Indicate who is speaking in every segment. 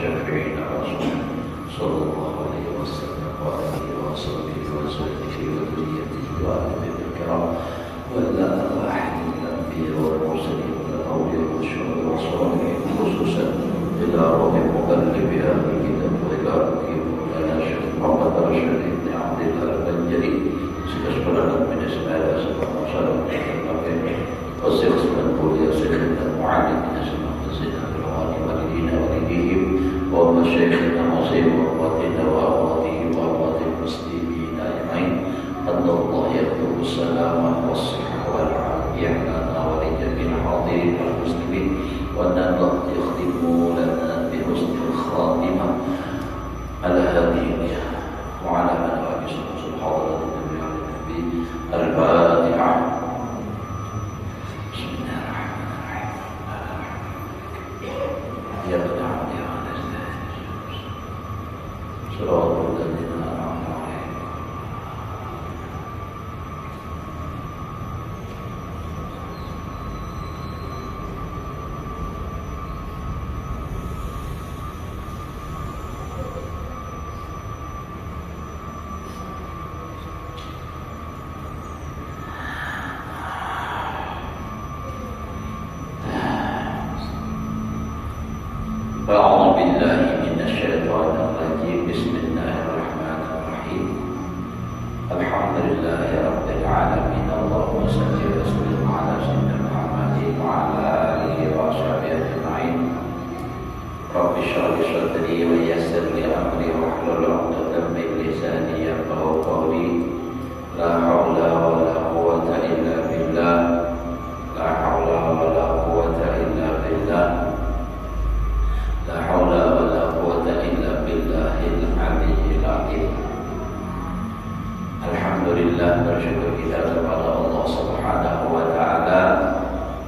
Speaker 1: والشافعين رسوله صلى الله عليه وسلم وآله وصحبه وزوجه وذريته وآله الكرام وإلى أرواح الأنبياء والمرسلين والأولياء والشهداء والصالحين خصوصا إلى روح مقلب أهل الكتاب وإلى مولانا الشيخ محمد راشد بن عبد الله البنجلي سيسبرنا من اسماء سبحانه وتعالى والشيخ سبحانه شيخنا المعلم من اسماء سيدنا الروحاني والدينا والديهم ومشايخنا وصيب وأخواتنا وأخواتهم وأخوات المسلمين أجمعين أن الله يكتب السلامة والصحة والعافية لنا ولجميع الحاضرين والمسلمين وأن الله يختم لنا بحسن الخاتمة على هذه وعلى من واجه حضرة النبي على النبي الفاتحة. بسم الله الرحمن الرحيم. يا بدع يا نستعين صراط الذين أنعمت عليهم. أعوذ بالله من الشيطان الرجيم. بسم الله الرحمن الرحيم. الحمد لله رب العالمين. اللهم صل وسلم على سيدنا محمد وعلى آله وصحبه أجمعين. رب اشرح لي صدري ويسر لي أمري واحلل عقدة من لساني يفقهوا قولي. لا حول ولا قوة إلا بالله. لا حول ولا قوة إلا بالله. لا حول ولا قوة إلا بالله العلي العظيم. Alhamdulillah, bersyukur kita kepada Allah Subhanahu wa Ta'ala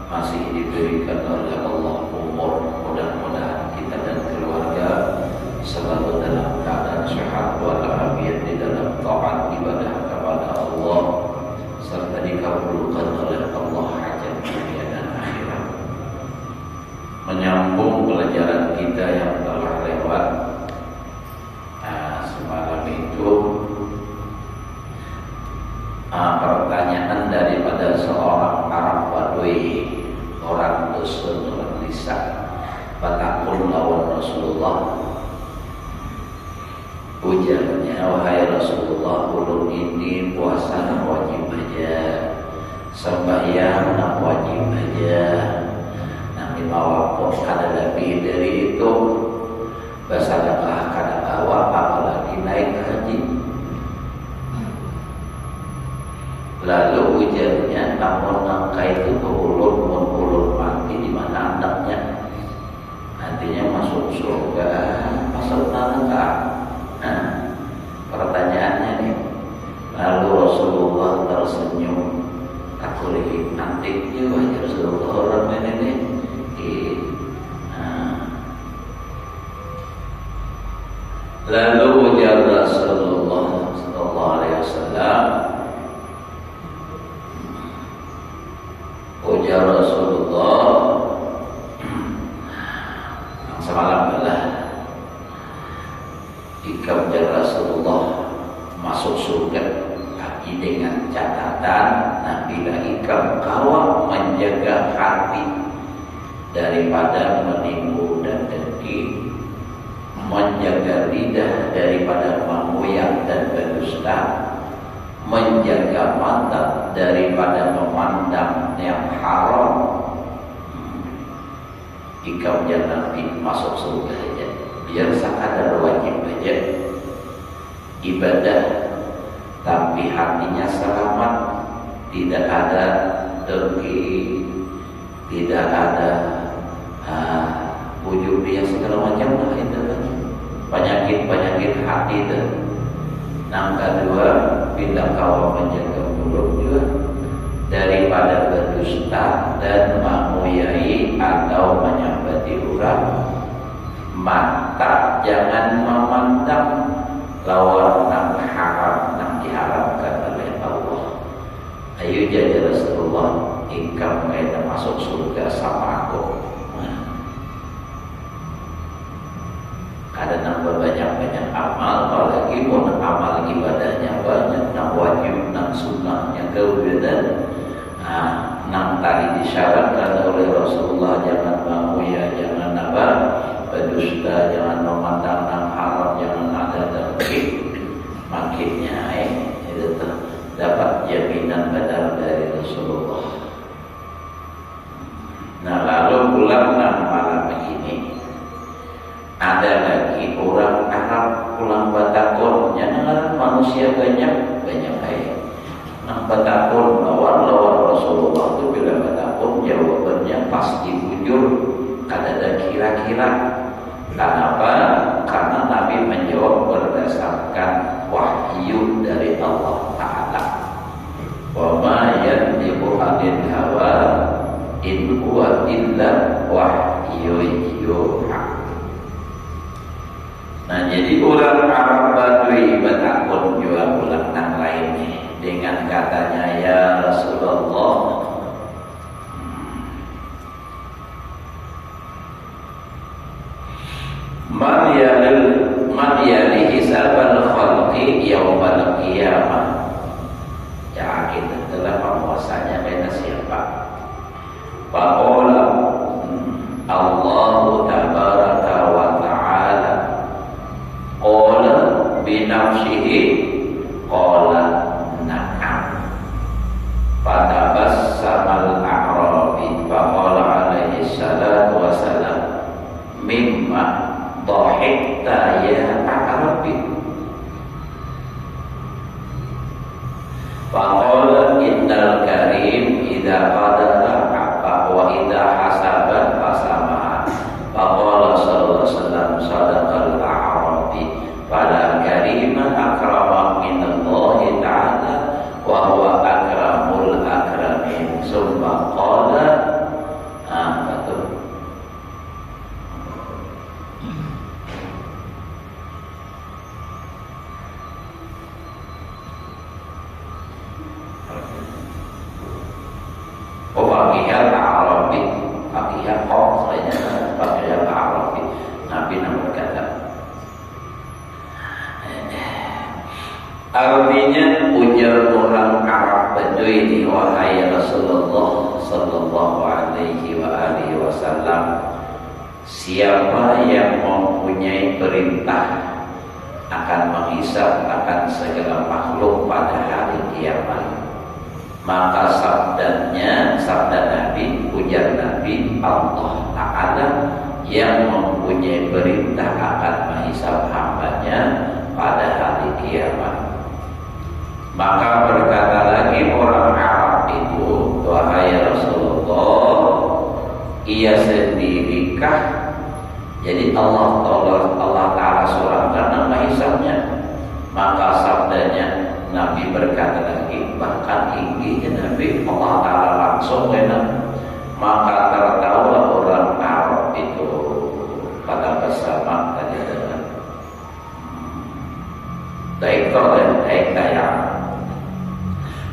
Speaker 1: masih diberikan oleh Allah umur. Mudah-mudahan kita dan keluarga selalu dalam keadaan sehat walafiat di dalam taat ibadah kepada Allah serta dikabulkan oleh Allah hajat dunia dan akhirat. Menyambung pelajaran kita yang telah lewat semalam itu, pertanyaan daripada seorang Arab Badui, orang dusun, orang lisan, fatakun lawan Rasulullah. Ujarnya, wahai Rasulullah, ulun ini puasa wajib aja, sembahyang wajib aja, mawakuf kada lebih dari itu, bersedekah kada bawa, apalagi naik haji. Lalu ujarnya, namun angka itu ulun mati di mana anaknya? Nantinya masuk surga, masuk neraka. Nah, pertanyaannya nih. Lalu Rasulullah tersenyum, aku lihat antiknya wajah Rasulullah orang ini nih. Lalu ujar Rasulullah sallallahu alaihi wasallam, ujar Rasulullah yang semalam adalah jika ujar Rasulullah masuk surga tapi dengan catatan, bila ikam kawa menjaga hati daripada menipu dan dengki, menjaga lidah daripada mengoyak dan berdusta, menjaga mata daripada memandang yang haram, ikam jangan masuk surga saja, biar sekadar wajib aja ibadah, tapi hatinya selamat, tidak ada dengki, tidak ada ujub yang segala macam lah itu kan. Penyakit hati itu. Yang kedua, bila kau menjaga mulut juga daripada berdusta dan mengoyai atau menyambati orang. Mata jangan memandang lawan yang haram yang diharamkan oleh Allah. Ayo jadi Rasulullah, engkau kena masuk surga sama aku. ada nambah banyak-banyak amal, apalagi mau amal ibadahnya banyak, nang wajib, nang sunnahnya kemudian nang tadi disyaratkan oleh Rasulullah, jangan menguya, jangan berdusta, jangan memandang nang haram, jangan ada makinnya itu dapat jaminan badal dari Rasulullah. Nah lalu pulang malam begini, ada lagi orang Arab pulang Batakon, jangan manusia banyak nah Batakon lawan Rasulullah itu bila Batakon jawabannya pasti jujur, ada kira-kira. Kenapa? Karena Nabi menjawab berdasarkan wahyu dari Allah Ta'ala. Wa ma yantiqu 'anil hawa in huwa illa wahyun yuha. Nah jadi orang Arab Badui Batakon juga pulang nang lain dengan katanya, ya Rasulullah, man yali hisabal khalqi yaumal qiyamah. Ya kita telah penguasanya kena siapa? Faqala Allahu tabaraka wa ta'ala qala bi nafsihi qala na'am. Fatabassamal a'rabi faqala alaihi salatu wassalam mimma dhahikta ya a'rabi. Faqala innal karim idza qadara apa wa idza hasaba fasama. Faqala sallallahu alaihi wasallam sadaqal a'rabi fala karima akrama minallahi ta'ala wa huwa akramul akramin. Summa qala Fakihal Arabi, fakihal kok selainnya fakihal Arabi. Nabi nak berkata, artinya ujar orang Arab Badui ini, wahai Rasulullah sallallahu alaihi wa alihi wasallam, siapa yang mempunyai perintah akan menghisab akan segala makhluk pada hari kiamat, maka sabda Nabi, ujar Nabi, Allah Ta'ala yang mempunyai perintah akan menghisab hambanya pada hari kiamat. Maka berkata lagi orang Arab itu, wahai Rasulullah, ia sendirikah? Jadi Allah Ta'ala seorang karena menghisabnya. Maka sabdanya Nabi berkata lagi, bahkan tingginya Nabi, Allah Ta'ala langsung enak. Maka tertawa orang Arab itu pada bersama tadi dengan baik daya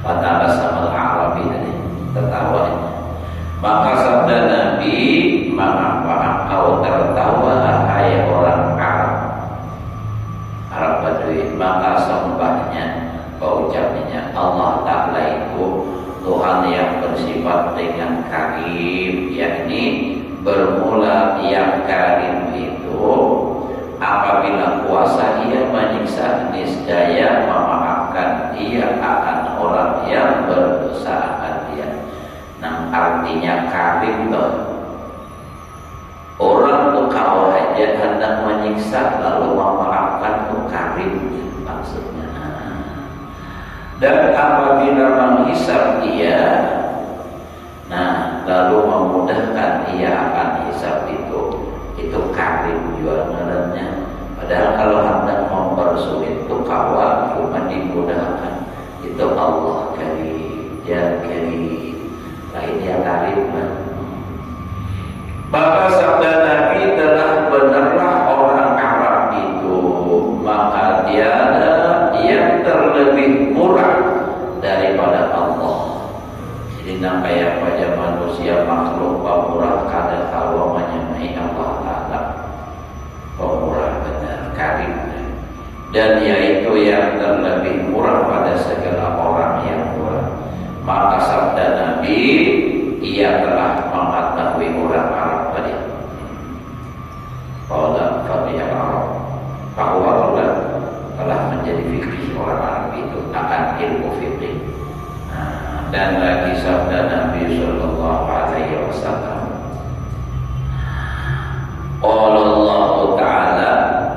Speaker 1: pada bersama Arabi tadi tertawa. Maka sabda Nabi, mengapa kau tertawa hai orang Arab Badui? Maka sembahnya ucapnya Allah Ta'ala itu Tuhan yang bersifat dengan karim, yakni bermula yang karim itu apabila kuasa ia menyiksa, niscaya memaafkan ia akan orang yang berdosa akan dia. Nah artinya karim tuh orang tuh kalau aja hendak menyiksa lalu memaafkan tuh karim maksudnya. Dan apabila menghisab ia, nah lalu memudahkan ia akan hisab itu karim juga menurutnya. Padahal kalau hendak mempersulit itu kawal cuma dimudahkan, itu Allah karim, ya karim, lain ya karim. Maka sabda Nabi telah benarlah orang Arab itu, maka tiada yang terlebih murah daripada Allah. Jadi namanya pada manusia makhluk pemurah kada tahu menyemai Allah Ta'ala, pemurah benar. dan yaitu yang terlebih murah pada segala orang yang murah. Maka sabda Nabi, ia telah mengetahui orang Arab tadi. Qala fadiyal Arab, bahwa Allah telah menjadi fikih orang Arab itu akan ilmu fikih. Dan lagi sabda Nabi sallallahu alaihi wasallam, qala Allah Ta'ala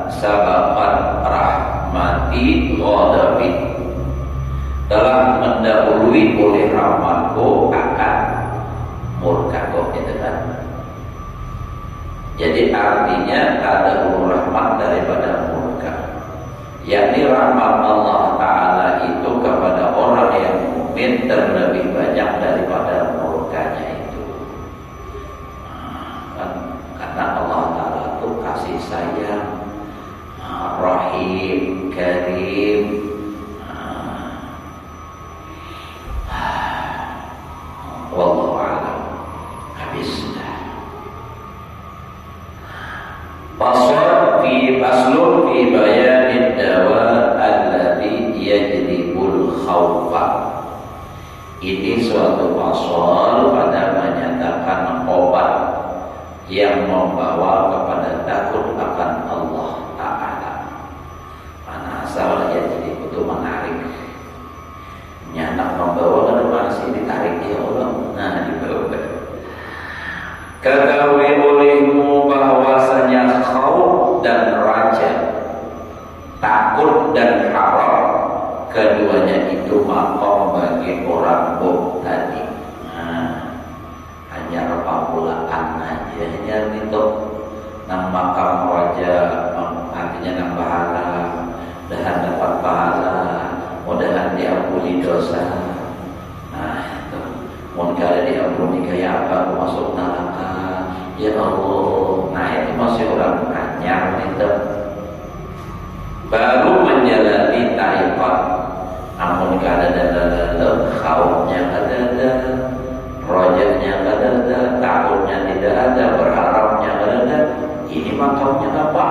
Speaker 1: sabaqat rahmati ghadabi, telah mendahului oleh rahmatku akan murkaku, gitu kan. Jadi artinya tadahulu rahmat daripada murka, yakni rahmat Allah Ta'ala itu kepada orang yang mukmin terlebih banyak daripada murkanya itu. Karena Allah Ta'ala itu kasih sayang, Rahim, Karim. Wallahu a'lam. Habis sudah. Faslun fi bayanid dawa alladhi yajlibul khawfa. Ini suatu pasal pada menyatakan obat yang membawa kepada takut akan Allah Ta'ala. Mana asal ya, jadi itu menarik. Nyanak membawa ke depan sini, tarik ya Allah. Nah, dibawa. Ketahui olehmu bahwasanya khauf dan raja, takut dan harap, keduanya itu makom bagi orang tadi. Hanya repamulaan aja, hanya itu nang makam raja, artinya nang pahala, dahan dapat pahala, mudahan diampuni dosa. Nah itu, mau kada diampuni kayak apa, masuk neraka, ya Allah. Nah itu masih orang anyar itu, baru menjalani tarikat. Namun kada ada khaufnya, kada ada rojanya, kada ada takutnya, tidak ada berharapnya, kada ada. Ini makamnya apa?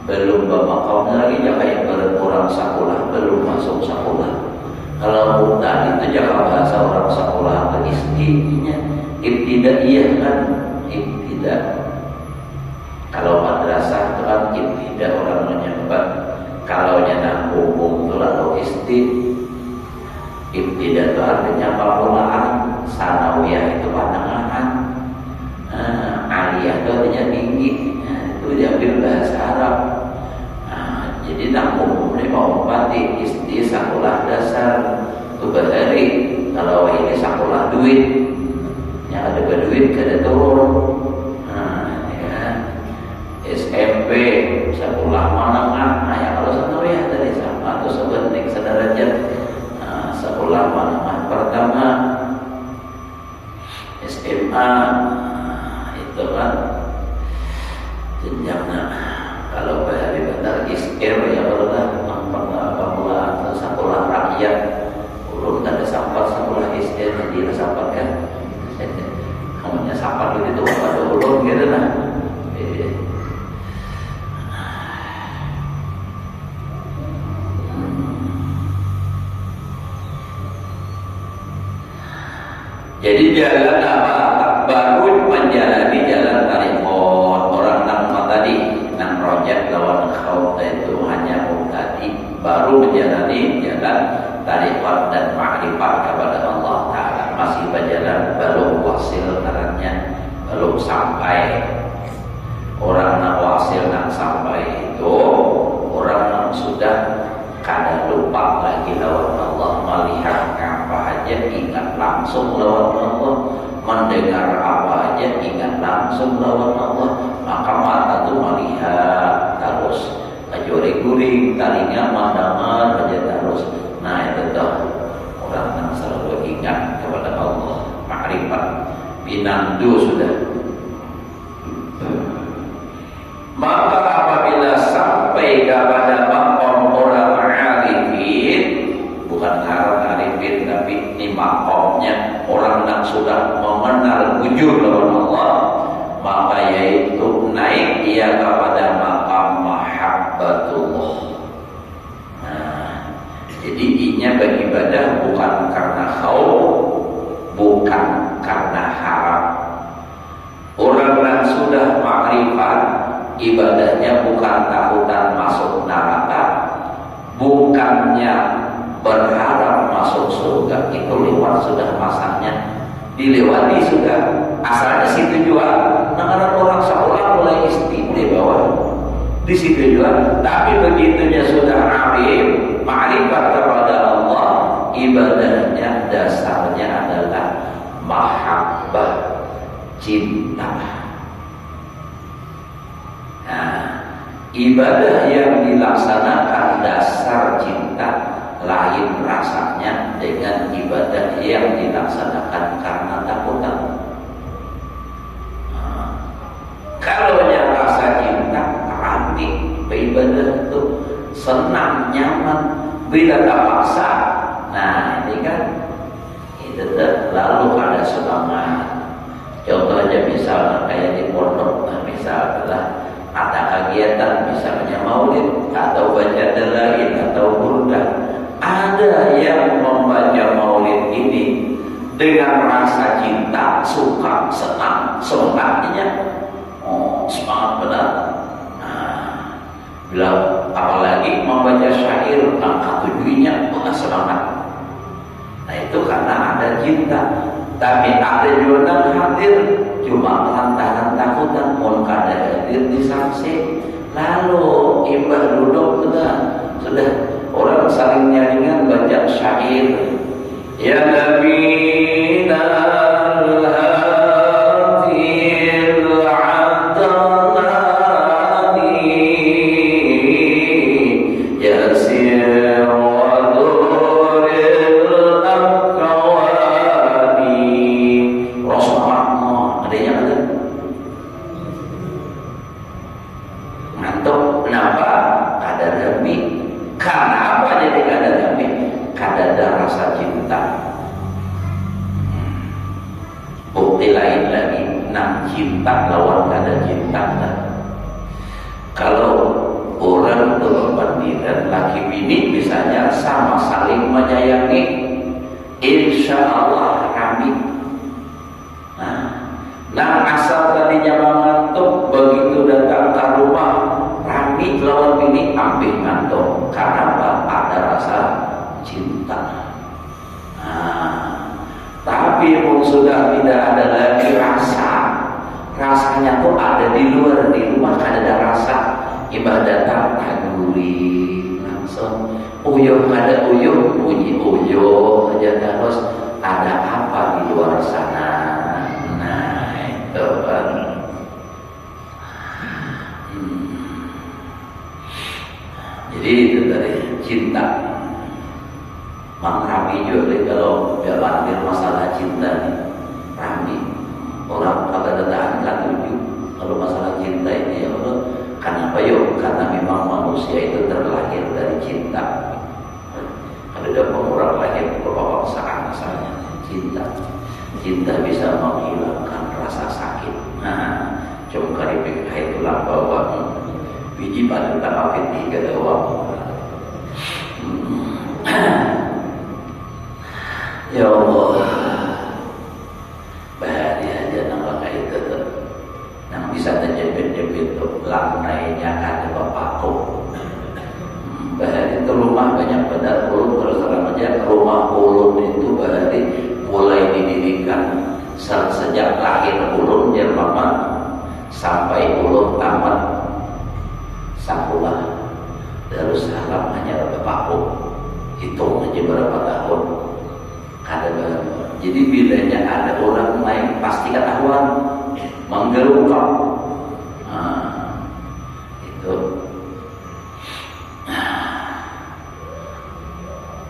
Speaker 1: Belum bermakamnya lagi, jangan yang berkurang sekolah, belum masuk sekolah. Kalau tadi itu jangan bahasa orang sekolah atau istinya ibtidaiyah kan, ibtidah. Kalau madrasah itu kan ibtidah, orang menyebut. Kalau nyanang umum itu atau ibtidah itu artinya permulaan, sanawiyah itu pandangan, aliyah itu artinya tinggi. Itu diambil bahasa Arab. Jadi nang umum ini mau empati isti sekolah dasar itu bahari. Kalau ini sekolah duit, yang ada berduit kada turun. SMP sekolah menengah, yang kalau sanawiyah dari sama atau sebenting sederajat. Sekolah menengah pertama, SMA, itu kan jenjangnya. Kalau bahari benar isir ya berlah pemula atau sekolah rakyat, belum ada sampah sekolah isir jadi sampah kan. Namanya sampah itu pada ulun gitu lah. Jadi jalan apa? Baru menjalani jalan tarikot. Orang nama tadi nang rojak lawan khauf itu hanya tadi baru menjalani jalan tarikot dan ma'rifat kepada Allah Ta'ala. Masih berjalan, belum wasil caranya, belum sampai. Orang nang wasil nang sampai itu orang nang sudah kada lupa lagi lawan Allah, melihat apa aja ingat langsung lawan Allah, mendengar apa aja ingat langsung lawan Allah. Maka mata itu melihat terus, guring talinya mendengar aja terus. Nah itu tuh orang yang selalu ingat kepada Allah, makrifat binandu sudah. Maka apabila sampai kepada makom orang arifin, bukan orang arifin tapi ini makomnya orang yang sudah mengenal bujur lawan Allah, maka yaitu naik ia kepada makam mahabbatullah. ibadahnya bukan takutan masuk neraka, bukannya berharap masuk surga. Itu lewat sudah masanya, dilewati sudah. Asalnya situ juga, nah orang sekolah mulai mulai bawah di situ juga. Tapi begitunya sudah alim, ma'rifat kepada Allah, ibadahnya dasarnya adalah mahabbah, cinta. Nah, ibadah yang dilaksanakan dasar cinta lain rasanya dengan ibadah yang dilaksanakan karena takutan. Kalau yang rasa cinta rapi, beribadah itu senang, nyaman. Bila tak paksa, nah ini kan itu lalu ada semangat. Contohnya misalnya kayak di pondok, misalnya ada kegiatan misalnya maulid atau baca dalail atau burdah. Ada yang membaca maulid ini dengan rasa cinta, suka, senang, semangatnya. Semangat benar. Nah, bila apalagi membaca syair, angka tujuhnya bukan semangat. Nah itu karena ada cinta. Tapi ada juga yang hadir cuma lantaran takutan, pun kada hadir di saksi. Lalu imbah duduk sudah orang saling nyaringan baca syair. Ya Nabi cinta lawan kada cinta. Kalau orang berbandingan laki bini misalnya sama saling menyayangi, insya Allah kami. Nah asal tadinya mengantuk, begitu datang ke rumah rami lawan bini ambil ngantuk. Karena ada rasa cinta. Tapi pun sudah tidak ada lagi rasanya tuh ada di luar, di rumah kan ada rasa. Ibadah taguri langsung uyuh, ada uyuh, bunyi uyuh aja terus. Ada apa di luar sana? Nah itu kan. Jadi itu dari cinta. Mang Rami juga kalau debatir masalah cinta nih, Rami orang kata datang kan tujuh. Kalau masalah cinta ini ya Allah, kenapa yuk? Karena memang manusia itu terlahir dari cinta. Ada orang lahir kebangsaan asalnya cinta. Cinta bisa menghilangkan rasa sakit. Nah, coba karipik hai tulang bawah biji pada tapit tiga doang. Ya Allah, bahagia aja nampak itu tuh. Yang bisa terjepit-jepit tuh lantainya ada paku. Bahagia itu rumah banyak benar ulun, terus terang aja rumah ulun itu bahagia mulai didirikan sejak lahir ulun Jerman sampai ulun tamat sekolah Darussalam hanya paku. Hitung aja berapa tahun. Jadi bilanya ada orang naik pasti ketahuan menggerungkap.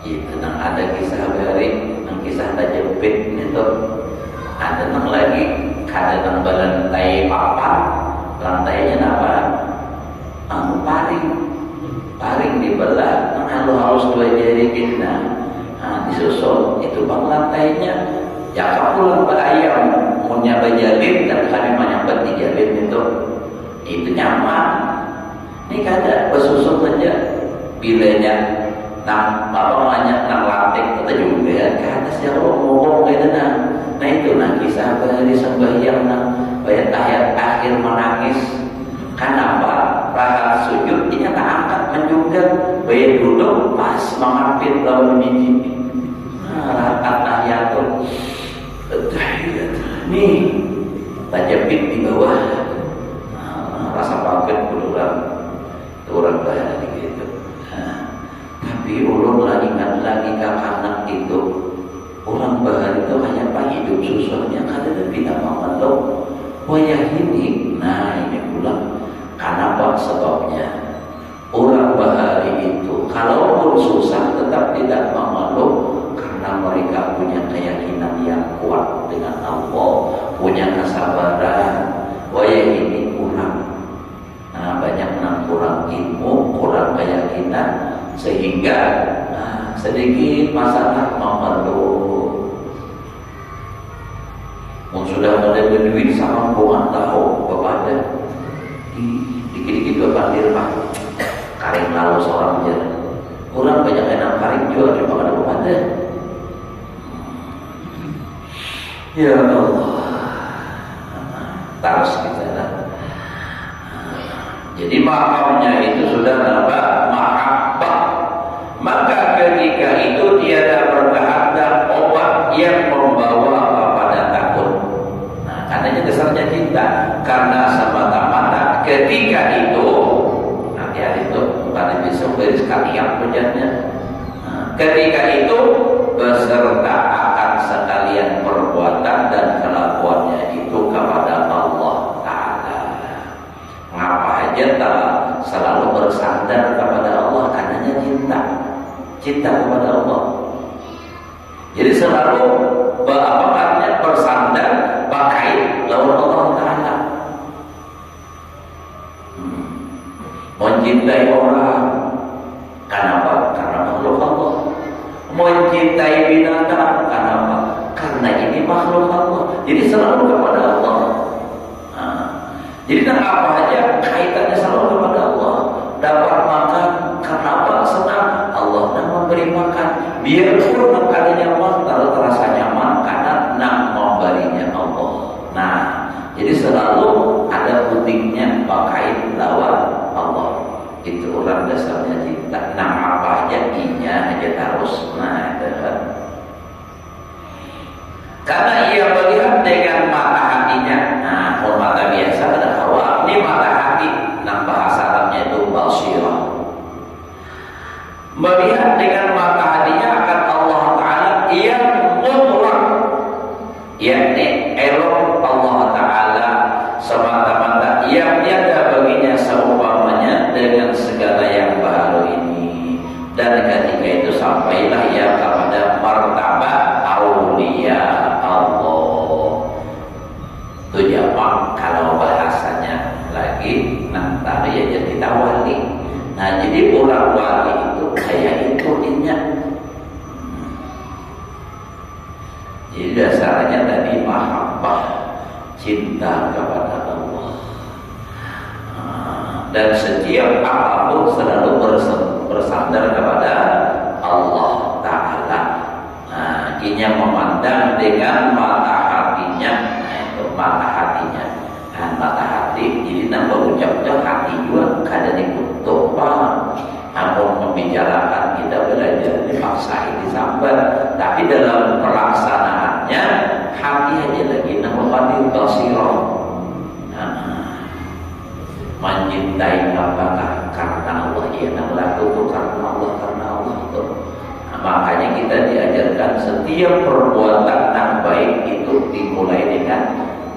Speaker 1: Itu nang ada kisah bari, nang kisah tajepit itu ada nang lagi kada nang balantai papan, lantainya apa? Paring dibelah, nang halus dua jari kita. Disusun itu bang lantainya ya kapulan ayam punya bajalin dan kami menyambat dijalin itu nyaman. Ini kada bersusun saja bilanya nang namanya nang lantik kita juga kada siapa ngomong gitu nah itu kisah dari sembahyang bayat ayat akhir menangis. Kenapa bayi duduk pas mengampir lawan biji. Rakaat tahiyatul tahiyat. Nih baca pit di bawah. Rasa paket orang bahaya gitu. Tapi ulun lagi ingat lagi kakak itu orang bahaya itu hanya hidup susahnya kada tidak mengeluh. Wayah ini, nah ini pula kenapa sebabnya orang bahari itu kalaupun susah tetap tidak mengeluh karena mereka punya keyakinan yang kuat dengan Allah, punya kesabaran. Wayah ini kurang, nah banyak kurang ilmu, kurang keyakinan sehingga sedikit masalah mengeluh. Sudah mulai berduit sama bukan tahu kepada dikit-dikit berpandir pak karing lalu seorang aja kurang banyak enak karing juga cuma ada kepada ya Allah terus kita lah. Jadi makamnya itu sudah nampak mahabbah, maka ketika itu tiada berkehendak obat yang membawa kepada takut. Adanya dasarnya cinta karena semata-mata ketika itu nanti hari itu pada besok dari sekalian hujannya. Ketika itu beserta akan sekalian perbuatan dan kelakuannya itu kepada Allah Ta'ala. Ngapa aja selalu bersandar kepada Allah karenanya cinta kepada Allah. Jadi selalu artinya bersandar pakai lawan Allah Ta'ala. Mencintai orang kenapa? Karena makhluk Allah. Mencintai binatang kenapa? Karena ini makhluk Allah. Jadi selalu kepada Allah. Jadi apa aja kaitannya selalu kepada Allah. Dapat makan kenapa? Senang Allah dan memberi makan. Biarpun makanannya taruh terasa nyaman karena nak memberinya Allah. Nah, jadi selalu ada putingnya pakai lawan Allah. Itu orang dasarnya cinta. Nah, apa aja inya aja terus. Nah, itu kan. Karena ia melihat dengan mata hatinya. Nah, kalau mata biasa ada hawa. Ini mata hati. Nah, bahasa Arabnya itu basirah. Melihat dengan mata hatinya akan Allah Ta'ala yang mutlak, yakni elok Allah Ta'ala semata-mata yang tiada baginya seumpamanya dengan segala yang baru ini. Dan ketika itu sampailah ia kepada martabat aulia Allah. Itu jamak kalau bahasanya lagi nanti ya jadi kita wali. Nah jadi orang wali itu kayak itu innya. Jadi dasarnya tadi mahabbah, cinta kepada Allah. Dan setiap apapun selalu bersandar kepada Allah Ta'ala. Nah, inya memandang dengan mata hatinya. Nah, itu mata hatinya. Dan mata hati, jadi nambah ucap-ucap hati juga kada dikutuk pak. Namun membicarakan kita belajar dipaksain disambar, tapi dalam pelaksanaannya hati aja lagi namanya basirah. Mencintai apakah karena Allah? Ya laku itu karena Allah itu. Nah, makanya kita diajarkan setiap perbuatan yang baik itu dimulai dengan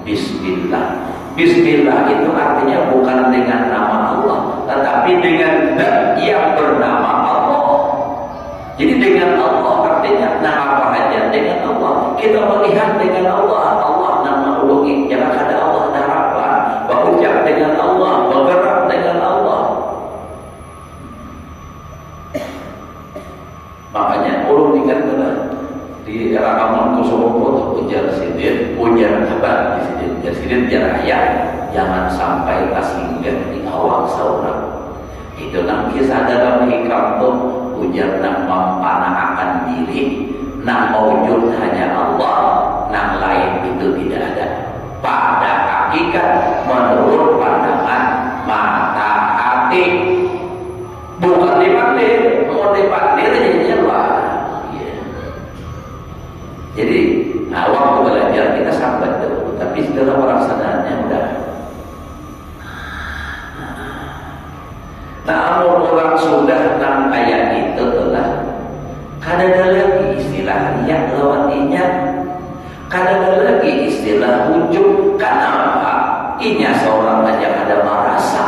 Speaker 1: Bismillah. Bismillah itu artinya bukan dengan nama Allah, tetapi dengan zat yang bernama Allah. Jadi dengan Allah artinya nama apa aja dengan Allah. Kita melihat dengan Allah, Allah nama uluhi. Jangan ada Allah harapan. Berucap dengan Allah, bergerak dengan Allah. Makanya ulun dikatakan di rakaman kusurumput ujar sidin, ujar apa di sidin, ujar sidin ujar ayat, jangan sampai kasinggan di awak seorang. Itu nang kisah dalam hikam tuh ujar nang mempanahkan diri, nang mewujud hanya Allah, nang lain itu tidak ada. Pada hakikat menurut pandangan mata hati, bukan di Namun orang sudah nang ayat itu telah kadada lagi istilah riak lawan inya, kadada lagi istilah ujub. Kenapa? Inya seorang aja ada merasa.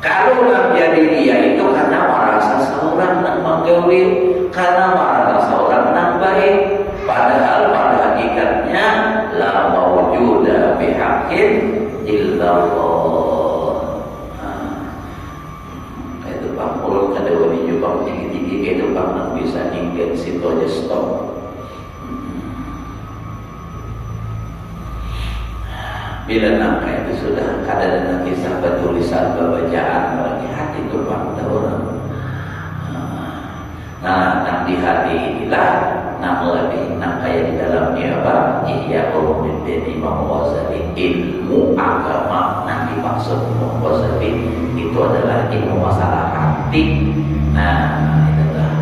Speaker 1: Kalau nang jadi ria itu karena merasa seorang nang menggawi, karena merasa seorang nang baik. Padahal pada hakikatnya la mawjuda bihaqqin illallah. Itu bang, kalau kada wani jubang tinggi-tinggi itu bang nang bisa ninggalin situ aja stop. Bila nangka itu sudah kada ada kisah tulisan bacaan lagi hati itu bang orang. Nah, nang di hati inilah nang lebih nang kayak di dalamnya apa? Ihya Ulumuddin Imam Ghazali, ilmu agama nang dimaksud Imam Ghazali itu adalah ilmu masalah hati. Nah, itulah.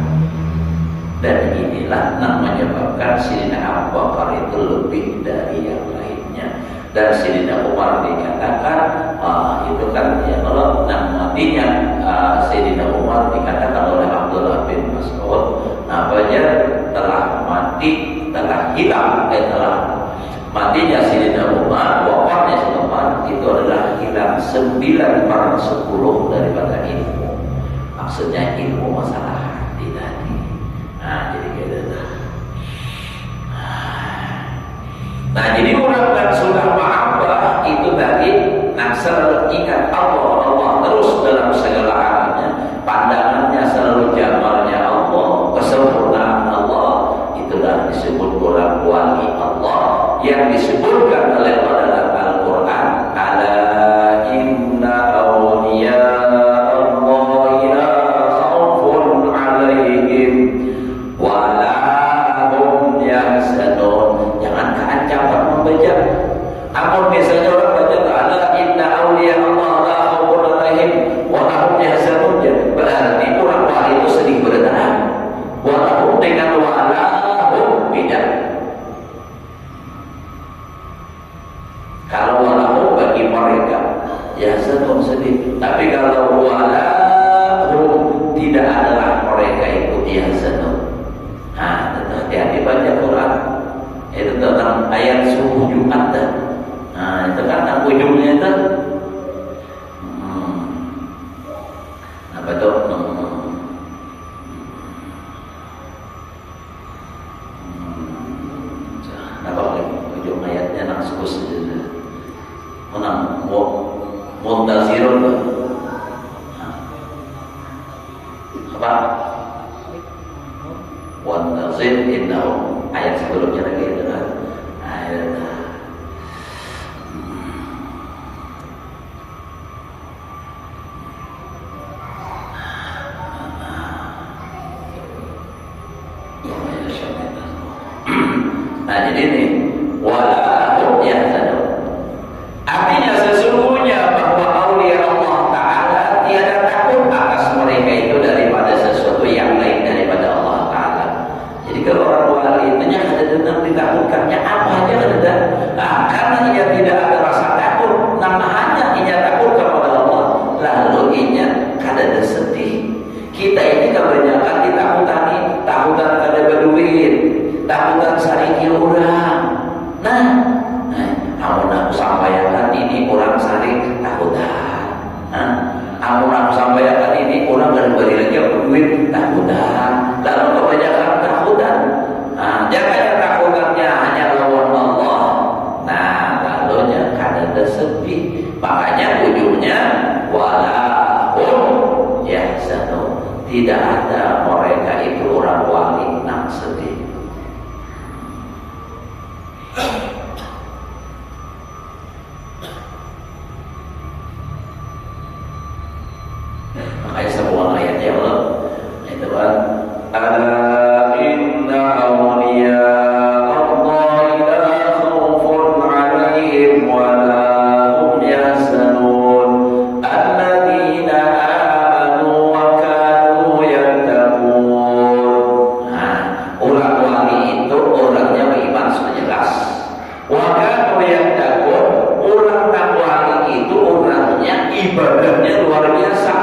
Speaker 1: Dan inilah nang menyebabkan Sayyidina Abu Bakar itu lebih dari yang lainnya. Dan Sayyidina Umar dikatakan itu kan ya kalau nang matinya Sayyidina Umar dikatakan oleh Abdullah bin Mas'ud namanya telah mati, telah hilang, telah matinya Sayyidina Umar, wafatnya Sayyidina Umar itu adalah hilang 9/10 daripada ilmu. Maksudnya ilmu masalah hati tadi. Nah, jadi kayak gitu. Nah, jadi orang yang sudah mahabbah itu tadi nak selalu ingat Allah terus dalam segala halnya, pandangannya selalu jamalnya Allah, kesempurnaan Allah, itulah disebut orang wali Allah yang disebutkan oleh Allah dalam Al-Quran. Ala inna awliya Allah la khawfun alaihim wa la hum yahzanun. Jangan keancaman membaca. Amun misalnya orang baca ala inna awliya Allah la khawfun alaihim wa la hum yahzanun, berarti orang wali itu sedih berdarah. Wa dengan walahum beda. Kalau walahum bagi mereka yahzanun sedih, tapi kalau walahum tidak adalah mereka itu yahzanun. Nah, hati-hati baca Quran. Itu tentang ayat subuh Jumat dah. Nah, itu kan ujungnya itu apa tuh? Apa lagi? Ujung ayatnya nang sukus saja. Menang muntazirun. Apa? Wantazir innahu. Ayat sebelumnya lagi itu kan. Ayat nah, jadi ini wala hum yahzanun. Artinya sesungguhnya bahwa aulia Allah Ta'ala tiada takut atas mereka itu daripada sesuatu yang lain daripada Allah Ta'ala. Jadi kalau orang wali itu ada dengan ditakutkannya apa aja ada. Nah, karena ia tidak ada rasa takut, namanya ia takut kepada Allah, lalu ia kada sedih. Kita ini kebanyakan ditakutani, takutan kada berduit, takutan sariki orang. Nah, amun aku sampaikan ini orang sarik takutan. Amun aku sampaikan ini orang kada beri lagi duit takutan. Lalu kebanyakan takutan. Nah, jangan takutannya hanya lawan Allah. Nah, lalunya kada sedih. Makanya ujungnya walahum yahzanun. Tidak ada mereka itu orang wali nang sedih. Makanya semua ayatnya Allah itu kan ala inna awliya Allah la khawfun alaihim wa la hum yahzanun alladzina amanu wa kanu yattaqun. Nah, orang wali itu orangnya beriman sudah jelas. Wa kanu yattaqun, orang wali itu orangnya ibadahnya luar biasa.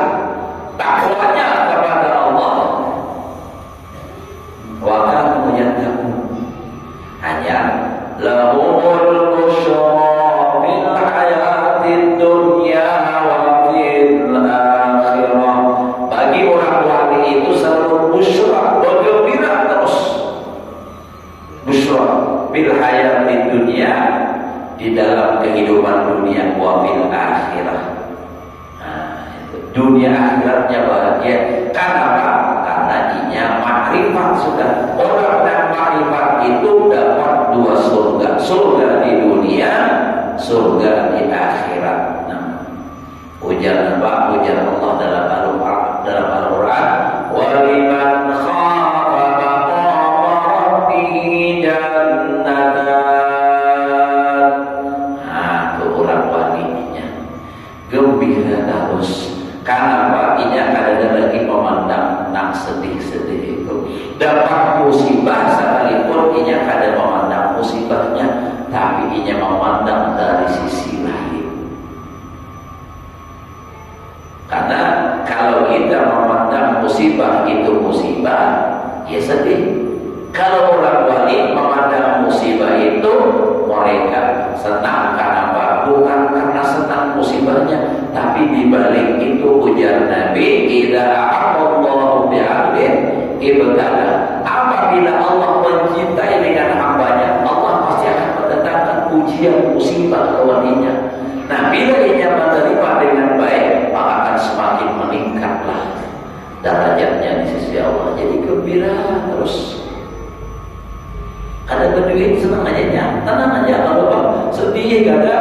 Speaker 1: dunia akhiratnya bahagia. Kenapa? Karena dia makrifat sudah. Orang yang makrifat itu dapat dua surga, surga di dunia, surga di akhirat. Nah, ujar Allah dalam Al-Quran, waliman khafa maqama rabbih jannatan. Nah, itu orang walinya gembira terus. Kenapa? Inya ada lagi memandang nak sedih-sedih itu. Dapat musibah sekalipun inya ada memandang musibahnya, tapi inya memandang dari sisi lain. Karena kalau kita memandang musibah itu musibah, ya sedih. Kalau orang wali memandang musibah itu, mereka senang. Kenapa? Bukan karena senang musibahnya, tapi dibalik itu ujar Nabi, idza a'allahu bi'abdin ibtala. Apabila Allah mencintai dengan hambanya, Allah pasti akan mendatangkan ujian musibah ke walinya. Nah, bila ia menerima dengan baik, maka akan semakin meningkatlah derajatnya di sisi Allah. Jadi gembira terus. Ada berduit senang aja, tenang aja. Kalau Pak sedih gak ada,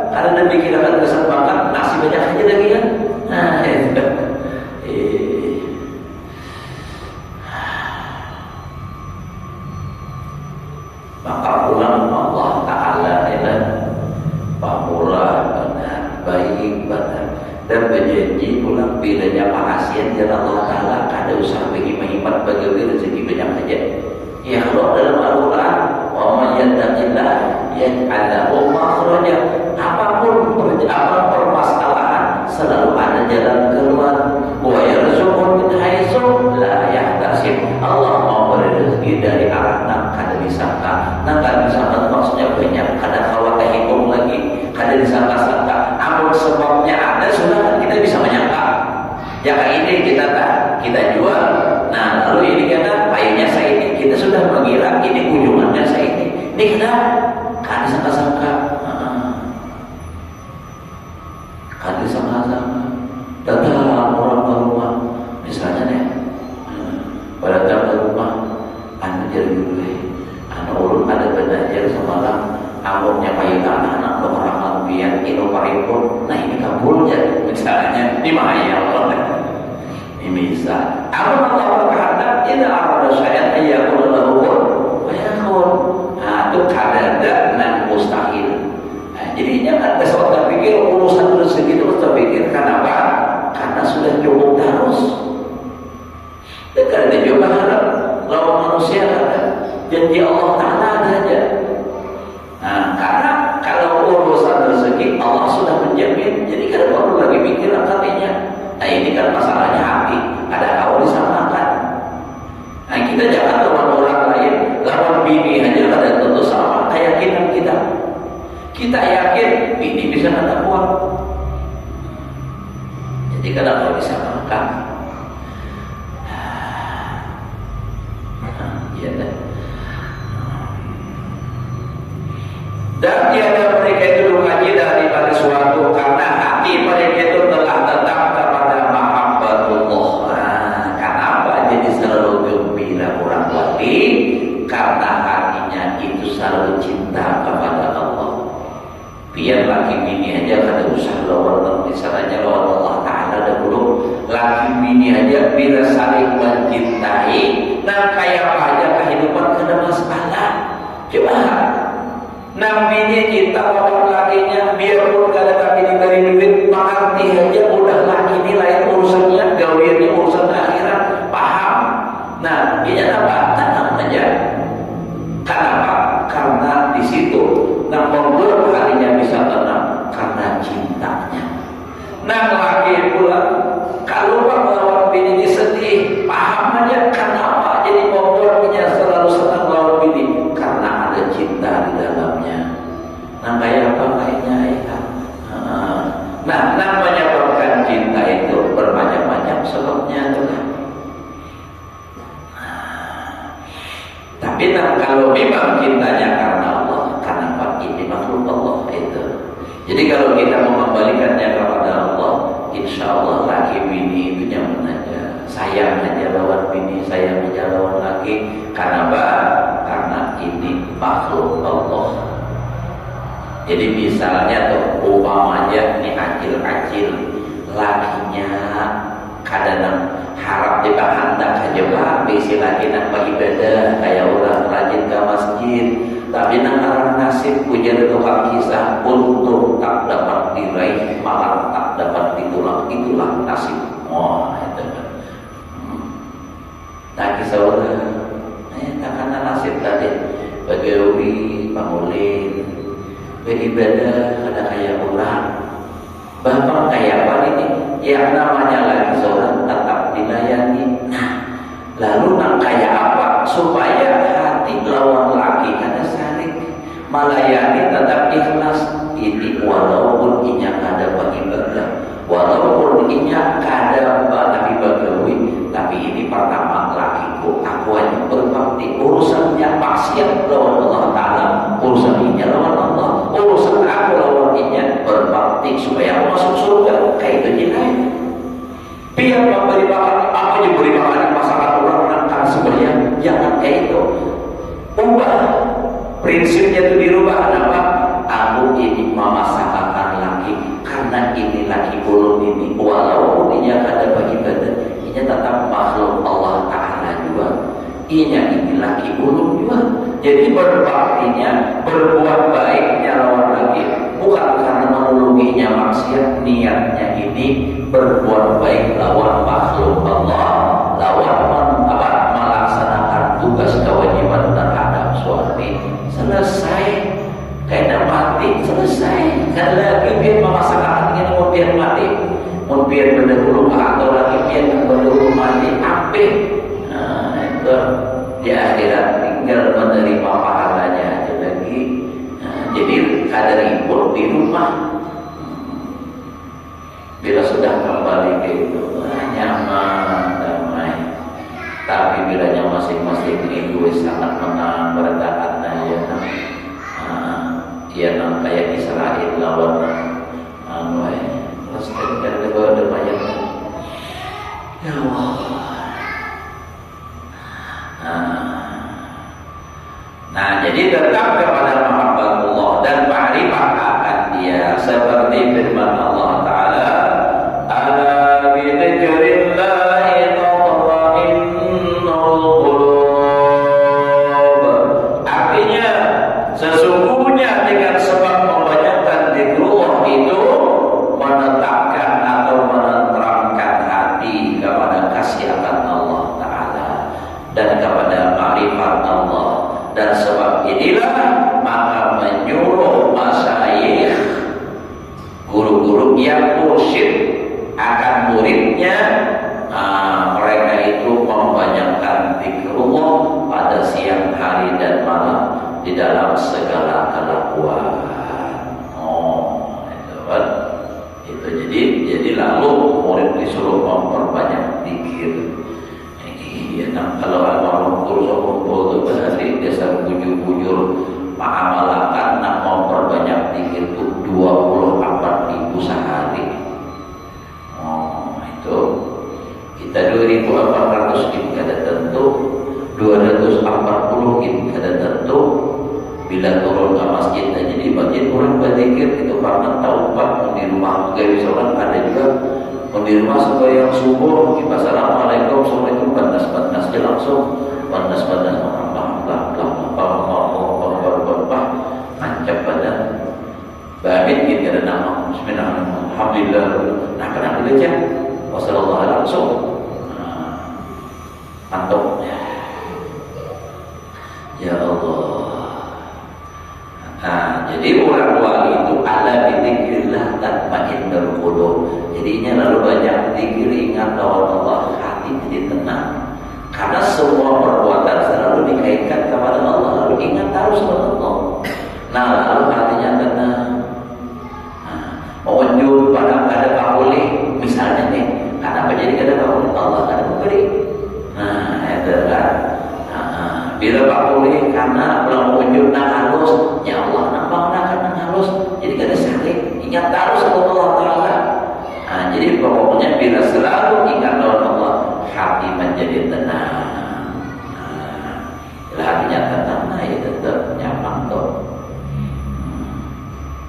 Speaker 1: karena dipikirkan kesempatan nasi banyak aja lagi kan. Nah, itu. Maka pulang Allah Ta'ala adalah pamurah benar, baik benar, dan berjanji pulang bilanya pakasian dan Allah Ta'ala kada usah bagi menghemat bagi rezeki banyak aja. Ya kalau dalam Al-Quran, wa man yattaqillah yaj'al lahu makhraja. Apapun permasalahan selalu ada jalan keluar. Wa yarzuqhu min haitsu la yahtasib. Allah mau beri rezeki dari arah yang kada disangka. Nah, kada disangka maksudnya banyak, kada khawatir hitung lagi, kada disangka-sangka. Amun sebabnya ada, sudah kita bisa menyangka. Ya kayak ini kita jual. Nah, lalu ini kata payungnya saya ini, kita sudah mengira ini kunjungannya saya ini. Ini kita kan disangka-sangka. Kan disangka-sangka. Datang orang ke rumah, misalnya nih, pada datang ke rumah, anda jadi dulu, anak urut ada belajar semalam, amurnya payung anak-anak orang biar ino paripun. Nah, ini kabulnya, misalnya ini mahaya Allah. Ini bisa. Amun Allah berkehendak, ida arada syai'an ayyakun lahu kun fayakun. Nah, itu kadada nan mustahil. Nah, jadinya kan besok terpikir urusan rezeki itu terpikir kenapa? Karena sudah cukup terus. Dan karena dia berharap lawan manusia ada janji Allah Ta'ala ada aja. Nah, karena kalau urusan rezeki Allah sudah menjamin, jadi kada perlu lagi pikiran katanya. Nah, ini kan masalahnya hati, ada hawa disamakan. Nah, kita jangan lawan orang lain, lawan bini aja kada tentu sama keyakinan kita. Kita yakin bini bisa ada kuat. Jadi kada perlu disamakan. Iya dah. Dan tiada mereka itu mengaji daripada suatu karena hati mereka itu telah tetap kepada mahabbatullah. Nah, kenapa jadi selalu gembira orang wali? Karena hatinya itu selalu cinta kepada Allah. Biar laki bini aja kada usah lawan, misalnya lawan Allah Ta'ala dahulu. Laki bini aja bila saling mencintai, nah kayak apa aja kehidupan kada masalah. Coba namanya cinta lawan lakinya, biarpun kada tapi diberi duit, mengerti aja udah laki ini lain urusannya, gawiannya urusan akhirat, paham? Nah, ini apa? Tenang aja. Kenapa? Karena di situ membuat hatinya bisa tenang karena cintanya. Nah, laki pula kalau lawan bini ini sedih, paham aja kenapa jadi membuatnya selalu senang lawan bini, karena ada cinta di dalamnya. Nah, kayak apa lainnya ya? Nah, menyebabkan cinta itu bermacam-macam sebabnya tuh. Tapi kalau memang cintanya karena Allah, karena ini makhluk Allah itu. Jadi kalau kita mengembalikannya kepada Allah, insya Allah laki bini, saya aja lawan laki. Karena apa? Karena ini makhluk Allah. Jadi misalnya tuh umpamanya ini acil-acil lakinya kadang harap dipahandak aja pak bisi laki nak beribadah kayak orang rajin ke masjid, tapi nang arah nasib punya tukang kisah untuk tak dapat diraih malah tak dapat ditolak, itulah nasib. Oh itu kan. Nah kisah orang takkan nasib tadi bagawi pangulin beribadah ada kayak orang bapak kayak apa ini yang namanya lagi seorang tetap dilayani. Nah lalu nak kayak apa supaya hati lawan laki kada saling melayani tetap ikhlas ini walaupun inya kada beribadah, walaupun inya kada tapi bagawi, tapi ini pertama lakiku aku hanya berbakti urusannya maksiat lawan Allah Ta'ala, urusan inya lawan Allah, urusan aku lawan inya berbakti supaya aku masuk surga. Kayak itu jilai biar memberi makan apa yang beri makan masalah orang kan sebenarnya jangan kayak itu. Ubah prinsipnya itu, dirubah. Kenapa? Aku ini memasakkan laki karena ini laki ulun ini walaupun ia kada beribadah inya tetap makhluk Allah Ta'ala juga, inya ini laki ulun juga. Jadi berbaktinya berbuat baiknya lawan laki bukan karena menolonginya maksiat, niatnya ini berbuat baik lawan makhluk Allah, lawan melaksanakan tugas kewajiban terhadap suami. Selesai kena mati, selesai. Kan lagi biar memasakkan ini mau biar mati, mau biar berdahulu atau lagi biar berdahulu mati ape. Nah itu di akhirat tinggal menerima pahalanya aja lagi. Nah, jadi kada ribut di rumah. Bila sudah kembali ke itu nyaman, damai. Tapi bilanya masing-masing egois sangat menang berantakan ya. Ya nang kayak Israel lawan terus kan ada banyak. Ya Allah. Nah, jadi tetap kepada mahabbatullah dan ma'rifat akan dia seperti firman Allah Ta'ala, ala bi dzikrillahi tatma'innul qulub. Artinya sesungguhnya dengan sebab membanyakkan zikrullah itu menetapkan atau menenteramkan hati kepada kasih akan Allah Ta'ala dan kepada ma'rifat Allah. Dan sebab inilah maka menyuruh masyayikh, guru-guru yang mursyid akan muridnya, mereka itu membanyakkan zikrullah pada siang hari dan malam di dalam segala kelakuan. Oh, itu kan? Itu jadi lalu murid disuruh memperbanyak zikir. Ya, nah, kalau almarhum guru kumpul itu berarti desa bujur-bujur mengamalkan nak memperbanyak zikir itu 24.000 sehari. Oh, itu kita 2.400 itu kada tentu, 240 itu kada tentu. Bila turun ke masjid aja di masjid orang berzikir itu karena taubat di rumah juga misalkan ada juga di rumah sembahyang subuh kita assalamualaikum assalamualaikum batas-batas aja langsung batas-batas mancap badan babit gitu ada nama bismillahirrahmanirrahim alhamdulillah nah kenapa baca wassalamualaikum langsung mantap ya Allah. Nah, jadi orang wali itu ala bidzikrillah tatma'innul qulub. Jadinya lalu banyak zikir, ingat lawan Allah, hati jadi tenang. Karena semua perbuatan selalu dikaitkan kepada Allah, lalu ingat terus kepada Allah. Nah, lalu hatinya tenang. Menunjuk pada ada pakuli, misalnya nih, kenapa jadi ada pakuli? Allah ada memberi. Nah, itu kan. Bila pakuli karena belum menunjuk nak halus, ya Allah nampak nak halus, jadi kada saling ingat terus kepada Allah Ta'ala. Nah, jadi pokoknya bila selalu ingat kepada Allah, hati menjadi tenang. Nah, hatinya tenang, nah ya tetap nyaman tuh.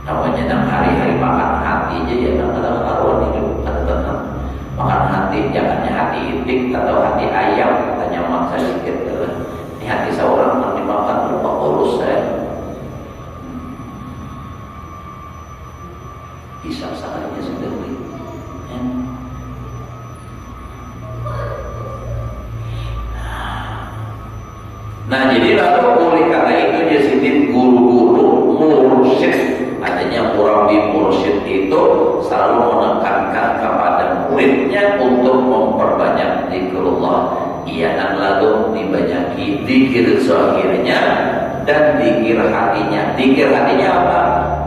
Speaker 1: Namanya nang hari-hari makan hati aja ya nang karuan hidup kata tenang. Makan hati jangannya hati itik atau hati ayam katanya mak saya sedikit. Ini hati seorang yang dimakan lupa urus saya. Bisa salahnya sendiri. Nah jadi lalu oleh karena itu jadi guru-guru mursyid, adanya murabi mursyid itu selalu menekankan kepada muridnya untuk memperbanyak zikrullah. Ia dan lalu dibanyaki zikir zahirnya dan zikir hatinya. Zikir hatinya apa?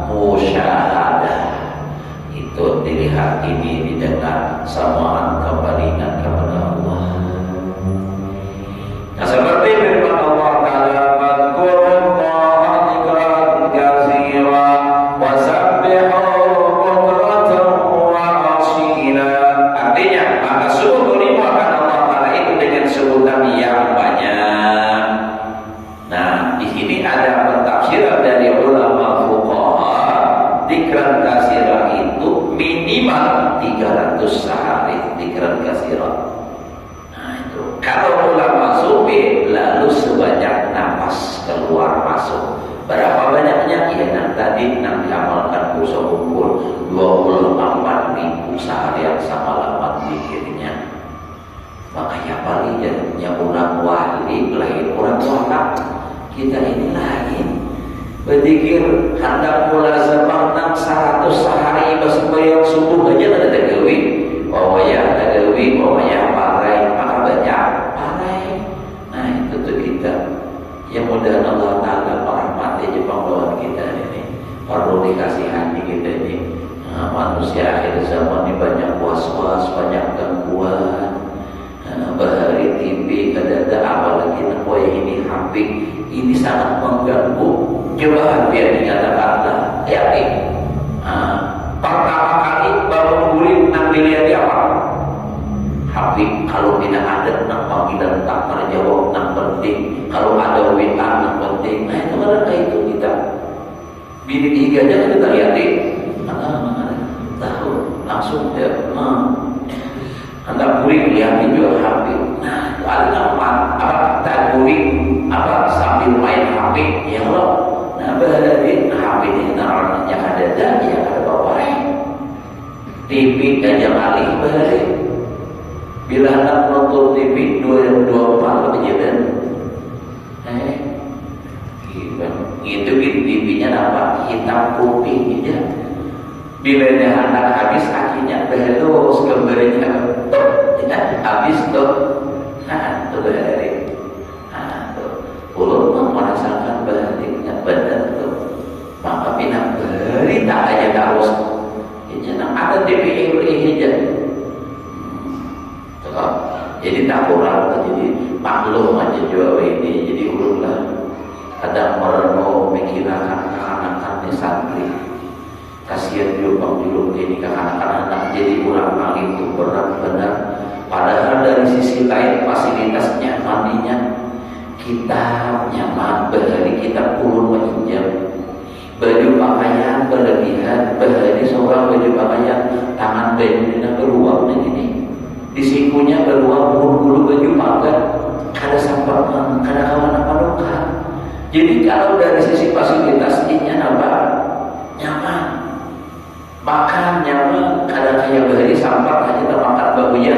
Speaker 1: Musyahadah. Itu dilihat, ini didengar, samaan kembalikan kepada Allah. Nah seperti firman Allah Ta'ala, "Fadhkurullaha dzikran katsira wa sabbihuhu bukratan wa asila." Artinya, maka syukurimu akan Allah Ta'ala itu dengan sebutan yang banyak. Nah, di sini ada pentafsiran dari ulama fuqaha, dzikran katsira itu minimal 300 sehari, dzikran katsira. Kalau ulama sufi lalu sebanyak nafas keluar masuk. Berapa banyaknya? Ya yang tadi yang diamalkan usaha kumpul 24.000 seharian sama lapan pikirnya. Makanya paling jadinya orang wali lain orang wali. Kita ini lain. Berzikir hendak mulai sebang 100 sehari bersembahyang subuh aja ada tegawi. Oh ya tegawi, oh ya parai, maka banyak parai. Nah itu tuh kita. Ya mudah Allah Ta'ala merahmati pembawaan kita ini. Perlu dikasihani kita ini. Nah, manusia akhir zaman ini banyak was-was, banyak gangguan. Bahari TV, ada apalagi namanya ini HP. Ini sangat mengganggu. Coba biar dikatakan yakin. Pertama kali bangun guling nang dilihat apa? HP. Kalau tidak ada nang panggilan tak terjawab nang penting. Kalau ada WA nang penting. Nah itu mereka itu kita. Bini tiganya kita lihatin. Tahu langsung ya. Anda guling lihatin juga HP. Nah ada apa? Tak guling apa sambil main HP ya Allah. Nah berarti HP ini namanya ada dan yang ada bapak. TV aja alih berarti. Bila anak nonton TV 224 kejadian, itu TV-nya apa? Hitam putih aja. Bila dia anak habis akhirnya belos kembalinya, habis tuh, nah tuh berarti, nah tuh, ulun merasakan baliknya benar tuh, maka pinang berita aja terus, jadi ada TV ini aja. Jadi tak kurang, jadi maklum aja juga ini. Jadi ulunlah kadang merenung mikirkan kekanakan di santri. Kasihan juga bang julung ini kekanakan jadi kurang itu benar-benar. Padahal dari sisi lain fasilitasnya mandinya kita nyaman, bahari kita puluh menginjam. Baju pakaian berlebihan, bahari seorang baju pakaian tangan bajunya beruang begini. Di sikunya berdua bulu baju pagar, ada sampah, ada kawan apa luka. Jadi kalau dari sisi fasilitas ini apa? Nyaman, makan nyaman, kadang kayak bahari sampah hanya termakan babunya.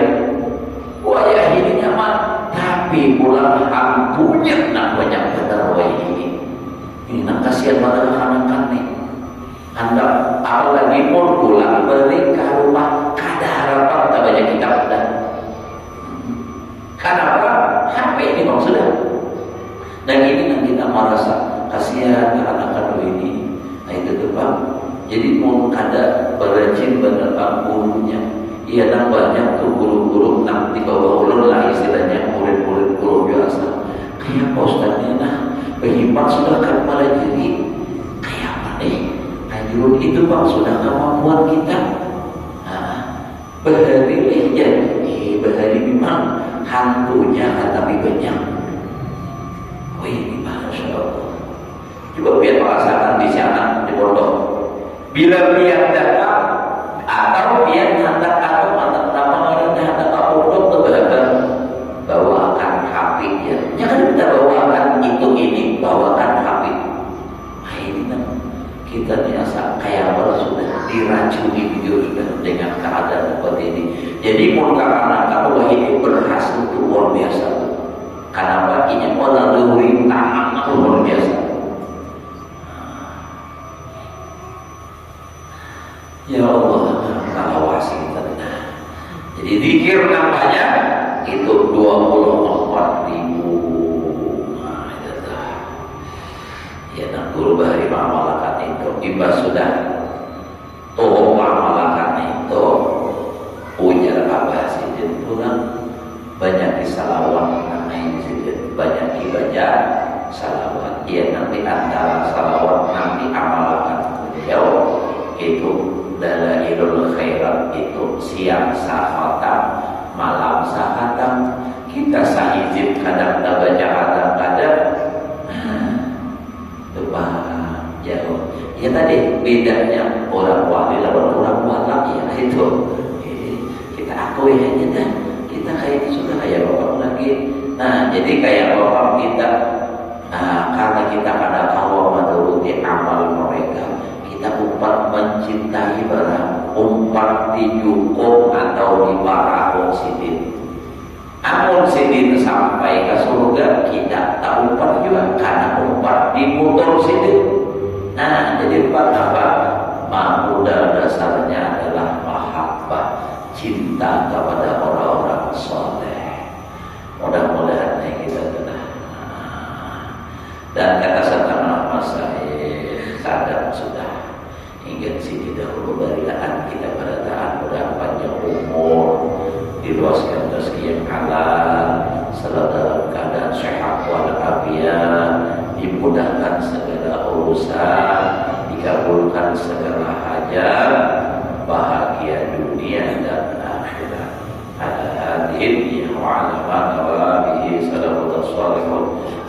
Speaker 1: Wah ya ini nyaman, tapi pulang hampunya nak banyak benar wah ini. Ini nak kasihan pada anak-anak nih. Anda apalagi pun pulang balik ke rumah kada harapan tak banyak kitab dah. Kenapa? HP ini bang sudah. Dan ini yang kita merasa kasihan anak-anak ini. Nah itu tuh bang. Jadi mau kada berajin benar gurunya. Iya dan banyak tuh guru-guru nak di bawah ulun lah istilahnya murid-murid guru biasa. Kayak postnya nah berhimmat sudah kan malah jadi kayak apa nih? Ajrun itu bang sudah kemampuan kita. Bahari aja, bahari bima memang hantunya tapi banyak. Wih, Masya Allah. Coba biar merasakan di sana di pondok. Bila biar datang atau biar hantar atau nama orang yang hantar ke pondok tuh bawakan HP ya. Jangan kita bawakan itu ini, bawakan HP. Nah ini kan kita biasa kayak apa sudah diracuni video sudah dengan keadaan seperti ini. Jadi karena kalau ini berhasil itu luar biasa. Karena ini melalui tangan luar biasa. Ya Allah, awasi kita. Jadi zikir namanya itu 24.000. Nah, itu dah. Ya nak guru bahari malakat itu. Iba sudah toh malakat itu ujar apa sih pulang banyak disalawat namanya sih banyak dibaca salawat. Ya nanti antara salawat nanti amalakan beliau itu dalailul khairat itu siang sahatam malam sahatam kita sahizib kadang baca kadang-kadang depan jauh ya tadi bedanya orang wali lawan orang walak ya itu kita akui aja dah kita kayak sudah kayak bapak lagi. Nah jadi kayak bapak kita karena kita pada awal menuruti amal mereka kita umpat mencintai barang umpat dijukum atau dibarang sidin amun sidin sampai ke surga kita tak umpat juga karena umpat di motor sidin. Nah jadi umpat apa? Mahmudah dasarnya adalah mahabbah cinta kepada orang-orang soleh. Mudah-mudahan kita telah dan kata Sayyidina Mas sadar sudah hingga sini dahulu berikan kita pada taat mudah panjang umur diluaskan rezeki yang halal selalu dalam keadaan sehat walafiat dimudahkan segala urusan dikabulkan segala hajat bahagia dunia dan akhirat. Hadirin wa ala alihi sallallahu alaihi wasallam.